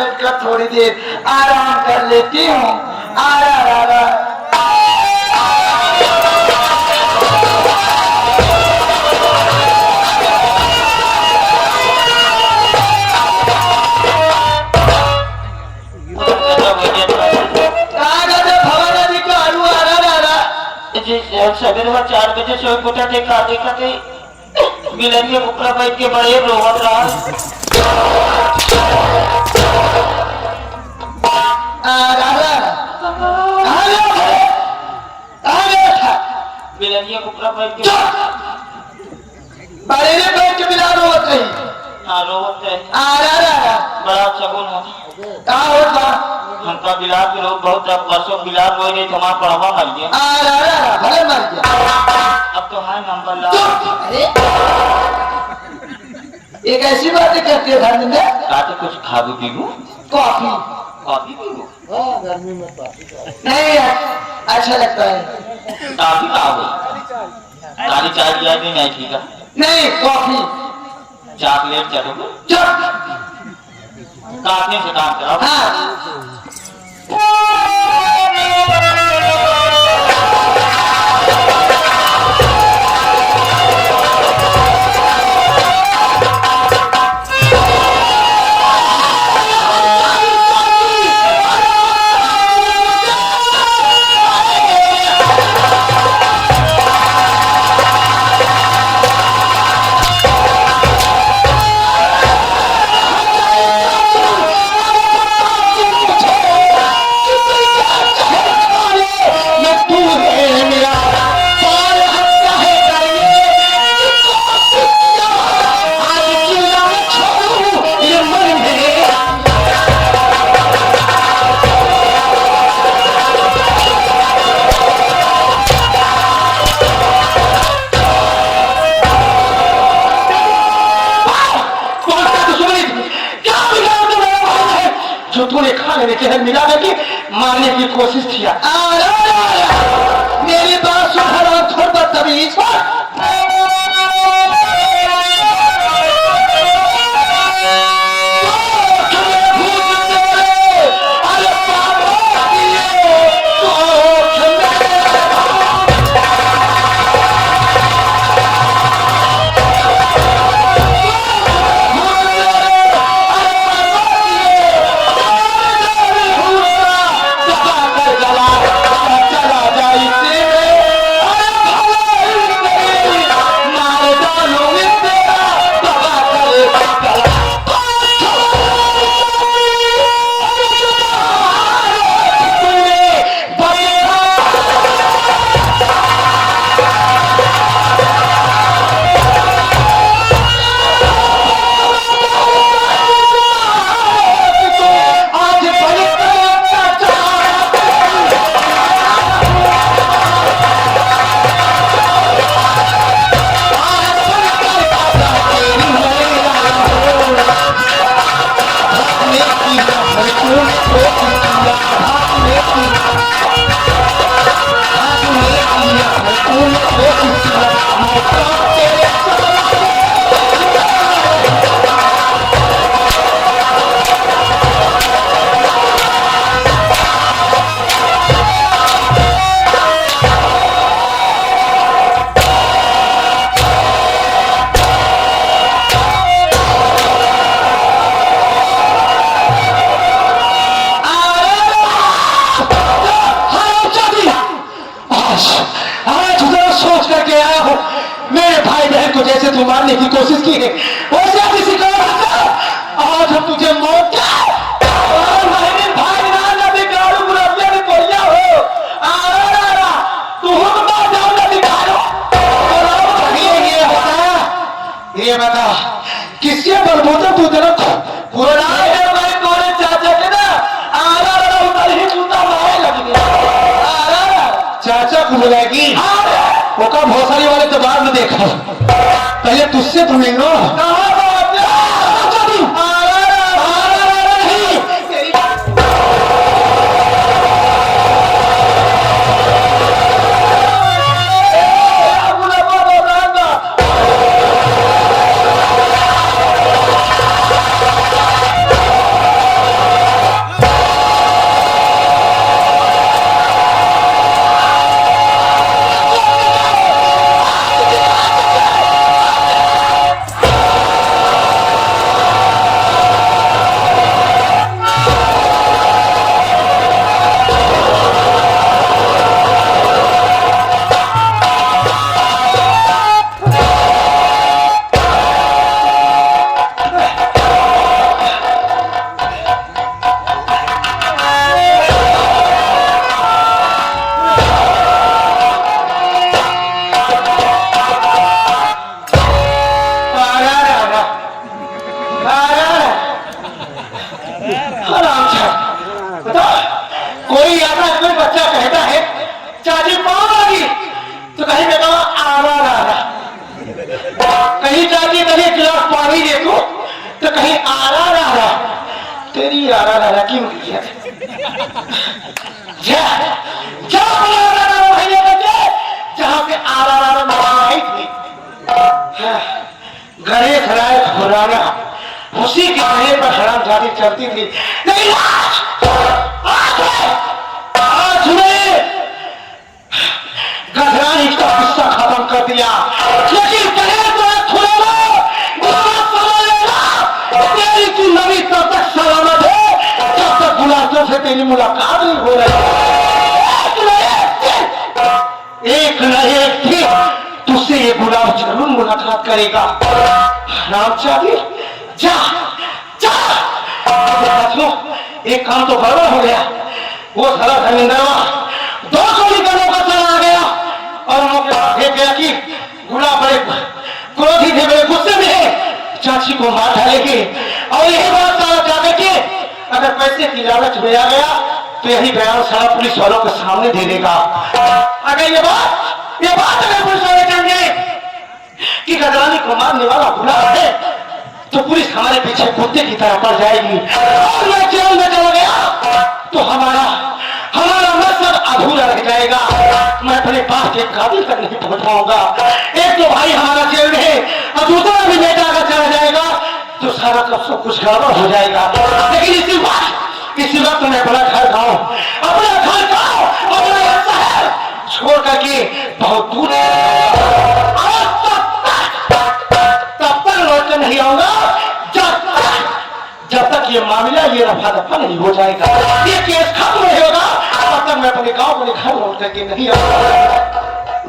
बैठकर थोड़ी देर आराम कर लेती हूँ। सवेरे 4 बजे सोए उठा थे खा देखा थे मिलनिया ऊपर बैठ के बड़े रोवत रहा मिलनिया ऊपर बैठ के बड़े ने बैठ के मिला रोवत रही। हाँ रोवत है बड़ा शगुन होता हमका बिलार के लोग बहुत परसों बिलार हो गए तो हमारा पढ़वा मर गया भले मर गया। अब तो है नंबर ला एक ऐसी बातें करती है धर्म में काटे कुछ खाबू पीबू कॉफी कॉफी पीबू गर्मी में नहीं अच्छा लगता है। काफी खाओ काली चाय पिया भी नहीं ठीक है नहीं कॉफी चॉकलेट चलोगे चुप काटने से काम करो। हाँ जो तूने खा लेने के मिला के मारने की कोशिश किया। मेरी बात सुन हराम खोर बदतमीज जैसे तू मारने की कोशिश की है वैसे किसी को आज हम तुझे मौत ये बता किसके बलबूते तू तेरा पूरा चाचा के ना उधर ही जूता मारे लग गया। चाचा को बुलाएगी वो का भोसड़ी वाले तो बाद में देखा पहले तुझसे सुनेंगे। तेरी आरा रारा की उंगली है। जा जा आरा रारा भैया बच्चे जहां पे आरा रारा नवाई थी गणेश राय खुराना उसी के कहे पर हराम जाती चलती थी। लेकिन आज में गधरानी का किस्सा खत्म कर दिया। लेकिन गणेश राय खुराना तेरी की नवी तब तक सलामत है जब तक गुलाबों से तेरी मुलाकात नहीं हो रही। एक न एक दिन तुझसे ये गुलाब जरूर मुलाकात करेगा। रामचारी जा जा साथियों एक काम तो गड़बड़ हो गया। वो सारा धर्मेंद्रवा 2 गोली का मौका चला गया और देख गया कि गुलाब बड़े क्रोधी थे, बड़े गुस्से में है, चाची को मार डालेगी। और यही बात सारा जाकर के अगर पैसे की लालच में आ गया तो यही बयान सारा पुलिस वालों के सामने दे देगा। अगर ये बात अगर पुलिस वाले जानेंगे कि गजरानी को मारने वाला गुलाब है तो पुलिस हमारे पीछे कुत्ते की तरह पड़ जाएगी और मैं जेल में चला गया तो हमारा मकसद अधूरा रह जाएगा। मैं अपने बाप के काबिल तक नहीं पहुंच पाऊंगा। एक तो भाई हमारा जेल में है और दूसरा भी बेटा अगर चला जाएगा तो सारा सब कुछ गड़बड़ हो जाएगा। लेकिन इसी वक्त मैं अपना घर गाँव अपना शहर छोड़ करके बहुत दूर तब तक लौट कर नहीं आऊंगा जब तक ये मामला ये रफा दफा नहीं हो जाएगा, ये केस खत्म नहीं होगा तब तक मैं अपने गांव अपने घर लौट करके नहीं आऊंगा।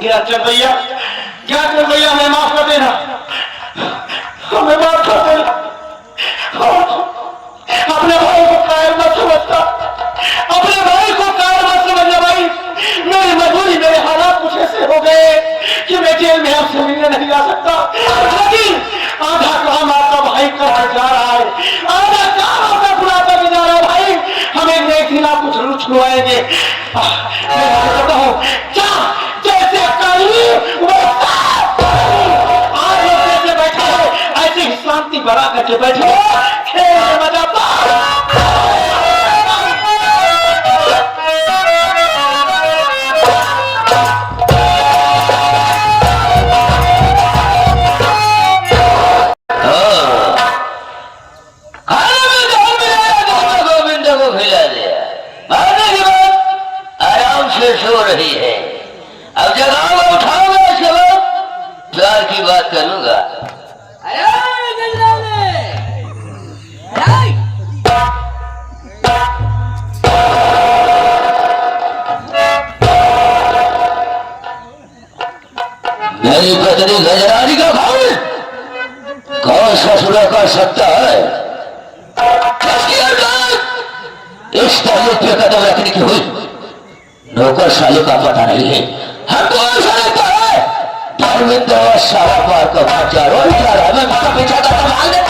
ज्ञानचंद भैया हमें माफ कर देना, हमें माफ कर देना। अपने भाई को कायर मत समझता, अपने भाई को कायर मत समझना भाई। मेरी मजबूरी मेरे हालात कुछ ऐसे हो गए कि मैं जेल में आपसे मिलने नहीं आ सकता। लेकिन आधा काम आपका भाई करके जा रहा है, आधा काम आपका पूरा करके जा रहा है भाई। हम एक दिन आपको जरूर छुड़वाएंगे। मैं कहता हूँ क्या जैसे कहीं आज लोग जैसे बैठे हो ऐसे ही शांति बना करके बैठे खेल मजा सो रही है। अब जगाऊंगा उठाऊंगा उसके बाद प्यार की बात करूंगा। मेरी पत्नी गजरानी का भाव कौन ससुर कर सकता है? इस तरह पे कदम रखने की हुई नौकर साले का पता नहीं है। हमको ऐसा लगता है धर्मेंद्र और सारा पार का चारों मैं उसका पीछा का संभाल ले।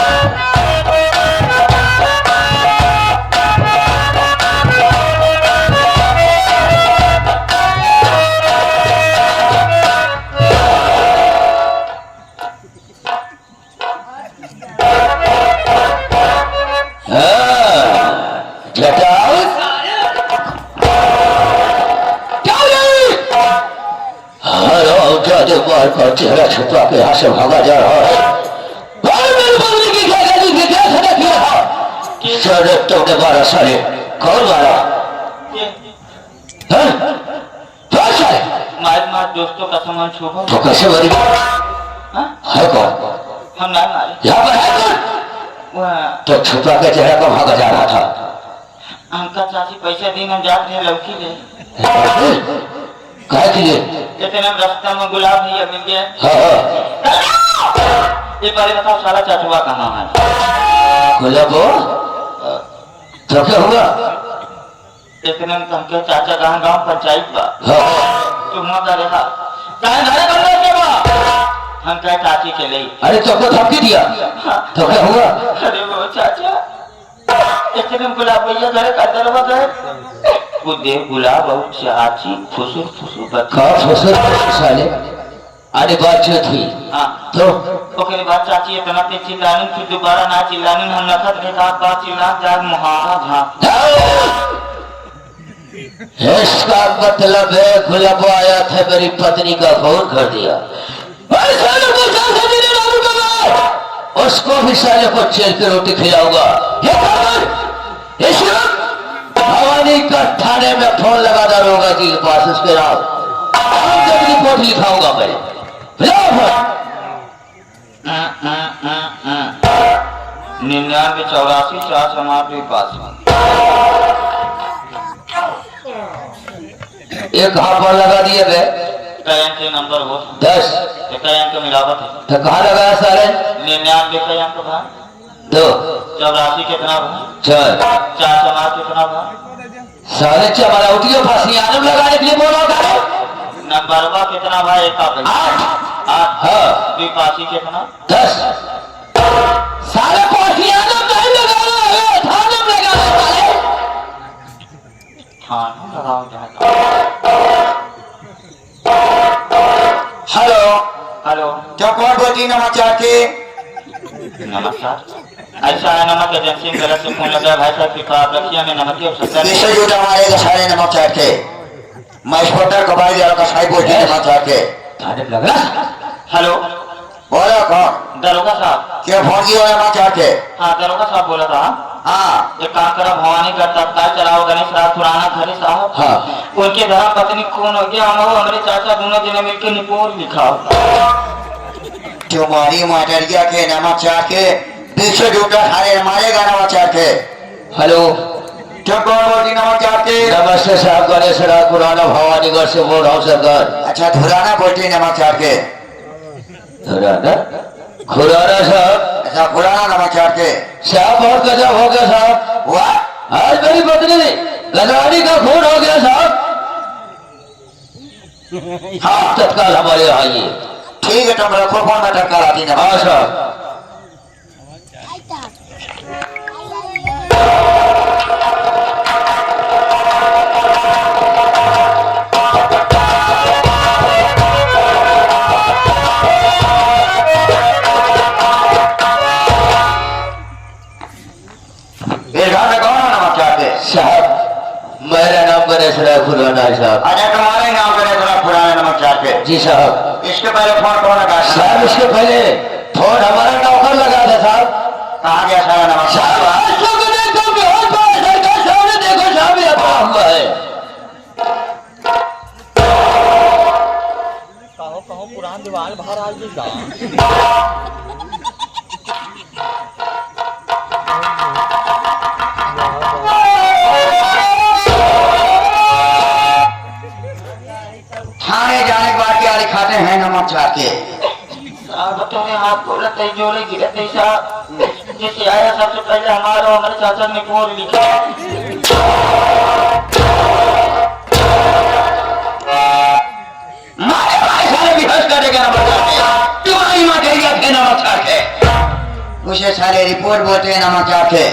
चेहरा छुपा के यहाँ से भागा जा रहा है। मेरी बदली की क्या गलती थी, क्या सजा किया था? सारे तुमने मारा, सारे कौन मारा? मार दोस्तों का सामान छुपा तो कैसे मरी? है कौन? हम नहीं मारे। यहाँ पर है कौन? तो छुपा के चेहरा को भागा जा रहा था। हमका चाची पैसा देना जाते लड़की ले कहे के लिए इतने रास्ता में गुलाब नहीं मिल गया। ये बारे बताओ सारा चाचुआ कहाँ है? गुलाब तो क्या हुआ? इतने में कहके चाचा कहाँ गांव पंचायत बा तुम मत रहा चाहे घरे बंदे के बा हम कहे चाची के लिए। अरे तो को धमकी दिया तो क्या हुआ? अरे वो चाचा इतने गुलाब भैया घरे का दरवाजा है वो देव गुलाब और चाची फुसुर फुसुर का फुसुर साले अरे बातचीत हुई हाँ तो ओकरे बाद चाची इतना तेज चिल्लानी फिर दोबारा ना चिल्लानी हम नखत के साथ बात चिल्ला जाग मुहारा झाँक इसका मतलब है गुलाब आया था मेरी पत्नी का खून कर दिया। उसको भी साले को जेल पे रोटी खिलाऊंगा। भवानी का थाने में फोन लगा डालूंगा जी के पास उसके नाम रिपोर्ट लिखाऊंगा मैं। 99 84 4 एक हाथ पर लगा दिए गए के नंबर हो 10 के मिलावट है तो कहाँ लगाया सारे 99 का अंक भाई 2 84 कितना भाई 4 4 समाज कितना भाई सारे चमारा उठियो फांसी आने लगाने के लिए बोला था। नंबरवा कितना भाई एक का 8 हाँ विपासी कितना 10 सारे फांसी आने नहीं लगाना है थाने में लगाना साले। हाँ लगाओ जाएगा। हेलो हेलो क्या कौन बोलती नमस्कार के? नमस्कार ऐसा है नमक एजेंसी में गलत से फोन लगा भाई साहब कृपा आप रखिए हमें नमक की आवश्यकता नहीं। विश्व जुटा हमारे सारे नमस्कार के मैं स्पोर्टर कबाई दिया का साई बोलती नमस्कार के थाने में लग रहा। हेलो बोलो कौन दरोगा साहब क्या फोन किया नमस्कार के? हाँ दरोगा साहब बोला था हाँ एक काम करा भवानी का तत्काल चलाओ गणेश राज पुराना घरे साहब हाँ। उनके धरा पत्नी खून हो गया हम हमारे चाचा दोनों जने मिलकर निपोर लिखा तुम्हारी माटरिया के नमस्कार के विश्व जुटा हमारे मारेगा नमस्कार के। हेलो क्या कौन बोलती नमस्कार के? नमस्ते साहब गणेश राज पुराना भवानीगढ़ से बोल रहा हूँ सरकार। अच्छा धुराना बोलती नमस्कार के? खुराना खुराना साहब अच्छा पुराना नमस्कार के साहब बहुत गजब हो गया साहब। वाह आज मेरी पत्नी गजवानी का खून हो गया साहब। हाँ तत्काल हमारे यहाँ आइए। ठीक है तुम रखो फोन में टक्कर आती है। हाँ साहब साहब मेरा नाम गणेश राय खुराना है साहब। अच्छा तुम्हारे नाम पर थोड़ा पुराना नमस्कार के? जी साहब। इसके पहले फोन कौन लगा? साहब इसके पहले फोन हमारा नौकर लगा था साहब। कहाँ गया सारा नमस्कार? साहब आज तो देखो बेहोश हुआ है सरकार सामने देखो साहब ये पड़ा हुआ है। कहो पुरान दीवार बाहर आ गई थाने जाने के बाद क्या दिखाते हैं नमस्कार के? तुम्हें हाथ बोलते जोड़े गिरते साहब जैसे आया सबसे पहले हमारे चाचा ने बोल लिखा मारे भाई सारे बेहोश कर देगा नमस्कार के। तुम्हारी मटेरिया के नमस्कार के उसे सारे रिपोर्ट बोलते हैं नमस्कार के।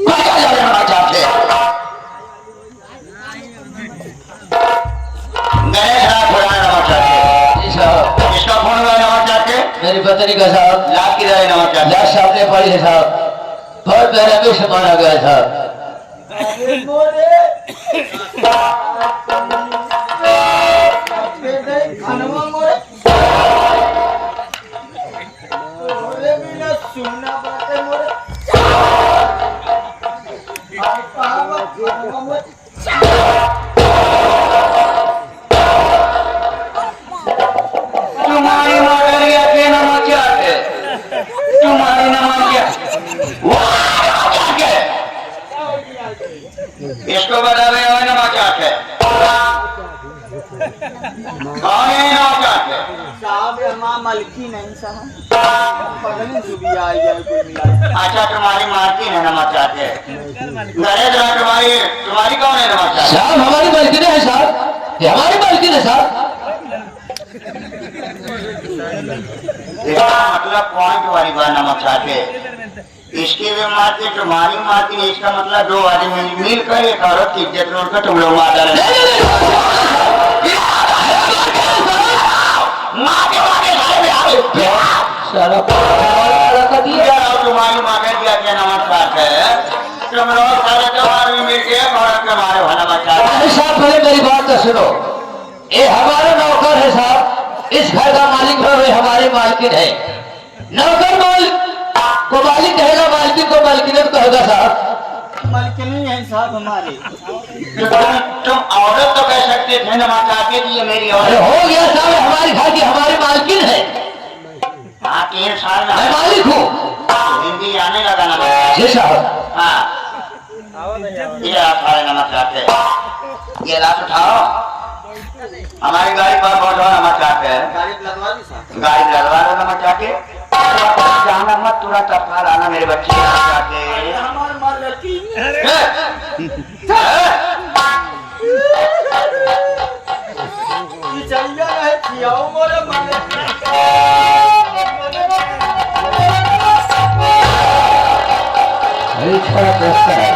नमस्कार के गणेश राज पुराना नमस्कार के। जी साहब। इसका फोन हुआ नमस्कार के? मेरी पत्नी का साहब लाख की रहे नमस्कार के। लाश सामने पड़ी है साहब। बहुत पहले भी से मारा गया था। तुम्हारी मटेरिया के नमस्कार के। तुम्हारी नमस्कार के इसको बता रहे हो नमस्कार के? कौन है नमस्कार के? साहब हमारा मलकी नहीं साहब पगली सुबह आई है कोई मिला। अच्छा तुम्हारी मालकिन है नमस्कार के? गणेश राज तुम्हारी कौन है नमस्कार? साहब हमारी मालकिन है साहब। ये हमारी मालकिन है साहब। इसका मतलब पॉइंट वाली बात नमस्कार के। इसकी भी मालकिन तुम्हारी मालकिन इसका मतलब दो आदमी मिलकर एक औरत की इज्जत तोड़कर तुम लोग मार डाले। सारा वाला का दिया यार आप तुम्हारी माँ का दिया क्या नमस्कार है तुम लोग सारे त्योहार में मिलके भारत के हमारे भला बचा अरे साहब पहले मेरी बात तो सुनो, ये हमारा नौकर है साहब, इस घर का मालिक है, हमारे मालकिन है। नौकर मालिक को मालिक कहेगा, मालकिन को मालकिन कहेगा साहब। मालकिन है साहब हमारे। तुम औरत तो कह सकते थे नमस्कार के लिए मेरी अरे औरत हो गया साहब, हमारे घर की हमारी मालकिन है, हाँ 3 साल मैं में मालिक हूँ। हिंदी आने लगा ना जी साहब। हाँ ये आप सारे नमस्कार थे ये रात उठाओ हमारी गाड़ी पर बैठो नमस्कार है गाड़ी लगवा दी साहब। गाड़ी लगवा दो नमस्कार के जाना मत तुरंत अपना लाना मेरे बच्चे नमस्कार के हमारे मार लड़की चलिया है खियाओ मोरे मारे। अरे छोड़ा कैसा है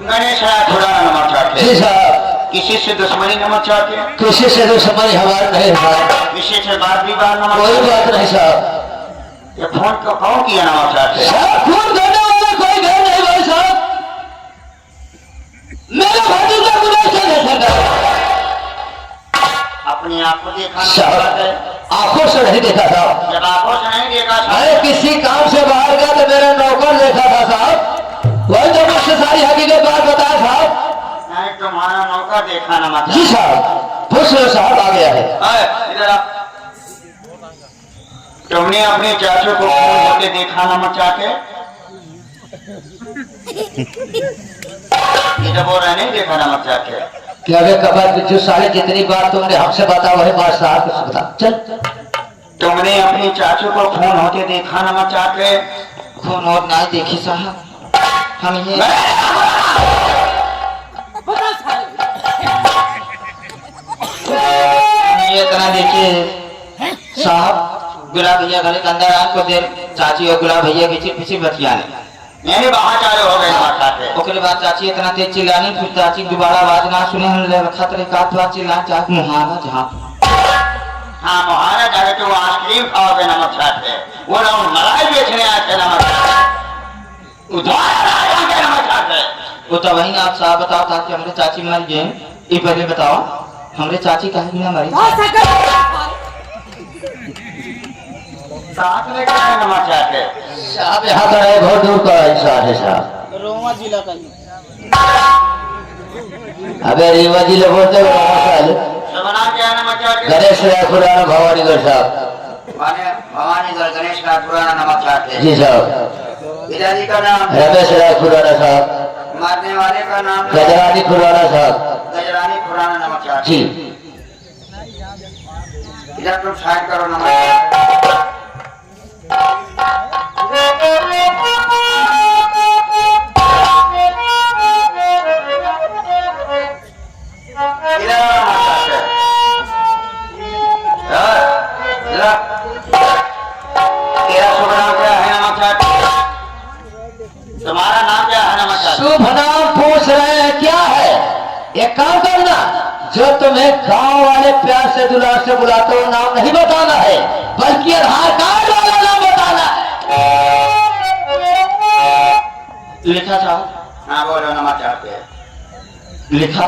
गणेश थोड़ा नमस्कार जी साहब। किसी से दुश्मनी नमस्कार के किसी से तो समझ हमारा नहीं है साहब, किसी से बात विवाद कोई नमस्कार बात नहीं साहब। ये फोन को कौन किया नमस्कार से साहब खून करने वाला कोई घर नहीं भाई साहब, मेरा भतीजा गुनेश्वर है सरकार। अपनी आप को देखा साहब नमस्कार है आंखों से नहीं देखा साहब, जब आंखों से नहीं देखा अरे किसी काम से बाहर गया तो मेरा नौकर देखा था साहब, वही तो मुझसे सारी हकीकत बात बताया साहब। नहीं तुम्हारा नौका देखा नमस्कार जी साहब पूछ लो साहब, आ गया है। इधर आ। तुमने अपने चाचू को फोन होते देखा नमस्कार के ये जब वो नहीं देखा नमस्कार के क्या वे कबर जो साले जितनी बात तुमने हमसे बता वही बात साहब को बता चल। तुमने अपने चाचू को फोन होते देखा नमस्कार के खून और ना देखी साहब, हम ये इतना देखिए साहब, गुलाब भैया घर के अंदर आपको देर चाची और गुलाब भैया के पीछे बतियाने मेरे बाहर चालू हो गए नमस्कार के ओकरे बाद चाची इतना तेज चिल्लानी, फिर चाची दोबारा आवाज ना सुने, हम रखा तरी का तो चिल्ला चाक मुहाना जहाँ हाँ मुहाना जाके तो आइसक्रीम खाओगे नमस्कार के वो लोग मलाई बेचने आए थे नमस्कार उधार आए थे नमस्कार के वो तो वही आप साहब बताओ ताकि हमरे चाची मर गए, ये पहले बताओ हमरे चाची कहीं ना मरी। साथ में क्या है नमस्कार के साहब यहाँ का है बहुत दूर का इंसान है साहब। रोमा जिला का ही। अबे रीवा जी लोग बोलते हो सबना क्या है नमस्कार के गणेश राय खुराना भवानीगढ़ साहब। माने भवानीगढ़ गणेश का पुराना नमस्कार के जी साहब। पिताजी का नाम रमेश राय खुराना साहब। मारने वाले का नाम गजरानी खुराना साहब। गजरानी पुराना नमस्कार जी इधर तुम साइड करो नमस्कार इधर आओ नमस्कार तेरा शुभ नाम क्या है नमस्कार तुम्हारा नाम क्या है नमस्कार शुभ नाम पूछ रहे हैं क्या है, एक काम करना, जो तुम्हें गांव वाले प्यार से दुलार से बुलाते हो नाम नहीं बताना है, बल्कि आधार कार्ड वाला नाम बताना है। लिखा साहब, हाँ बोलो नमस्कार के लिखा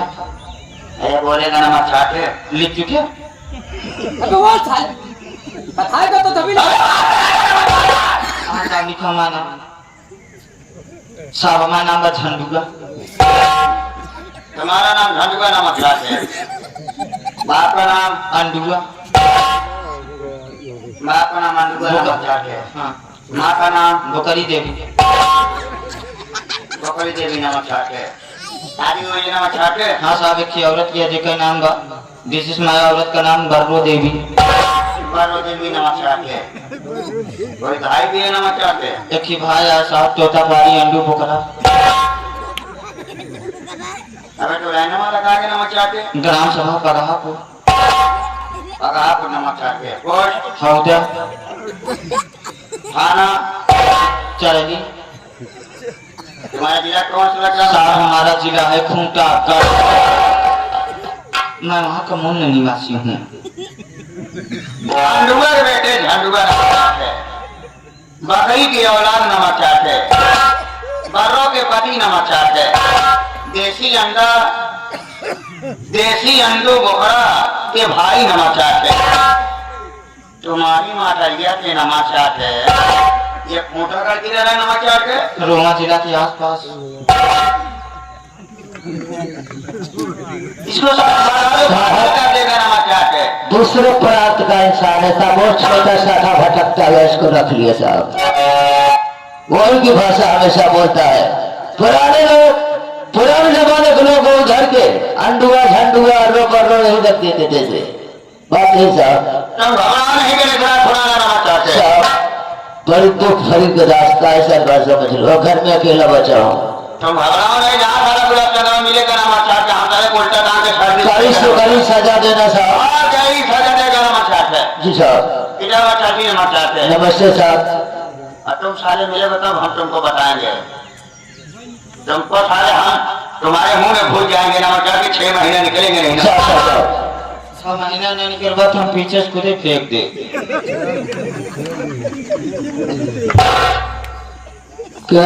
अरे बोलेगा नमस्कार के लिख चुके बताएगा तो तभी लिखा माना साहब, हमारा नाम है झंडूगा। तुम्हारा नाम झंडुआ नमस्कार है बाप का नाम अंडुआ। बाप का नाम अंडुआ नमस्कार है हाँ माँ का नाम बकरी देवी। बकरी देवी नमस्कार है शादी हुई नमस्कार है हाँ साहब, एक ही औरत की है जिसका नाम दिस इज माय औरत का नाम बर्रो देवी। बर्रो देवी नमस्कार है कोई भाई भी है नमस्कार है एक ही भाई है साहब, चौथा बारी अंडू बोकरा। अबे तो रहने लगा के नमस्कार है ग्राम सभा पराहापुर अगापुर नमस्कार है पोस्ट हौदा थाना चरली। तुम्हारा जिला कौन सा लग रहा साहब हमारा जिला है खूंटा। मैं वहाँ का मूल निवासी हूँ। झंडुआ के बेटे झंडुआ नमाचार है, बकरी की औलाद नमाचार है, बर्रों के पति नमाचार है, देसी अंडू बोखड़ा के भाई नमाचार है, तुम्हारी माटरिया के नमाचार है। ये खूंटा का किधर है नमाचार के? रोमा जिला के आसपास। इसको कर देगा नमाचार के। दूसरे प्रांत का इंसान है साहब, वो छोटा सा था भटकता है, इसको रख लिया साहब। वही की भाषा हमेशा बोलता है। पुराने लोग, पुराने जमाने के लोग वो घर के अंडुआ झंडुआ रो यही रख देते थे। बात नहीं साहब, तुम भगवान नहीं के निकला पुराना नमाचार से। साहब बड़ी दुख भरी का रास्ता है सर, बात समझ लो। घर में अकेला बचा हूँ। तुम भगवान नहीं, जहाँ सारा गुलाब चंद्र मिलेगा नमाचार के, हम सारे उल्टा दान के गाड़ी से गाड़ी सजा देना साहब। हाँ गई सजा देगा नमाचार से। जी साहब। इधर नमाचार भी नमाचार से। नमस्ते साहब। और तुम सारे मिले बताओ, हम तुमको बताएंगे। तुमको सारे हम तुम्हारे मुंह में भूल जाएंगे नमाचार के 6 महीने निकलेंगे नहीं। साहब 6 महीना नहीं निकल बाद हम पीछे से खुद ही फेंक दे। क्या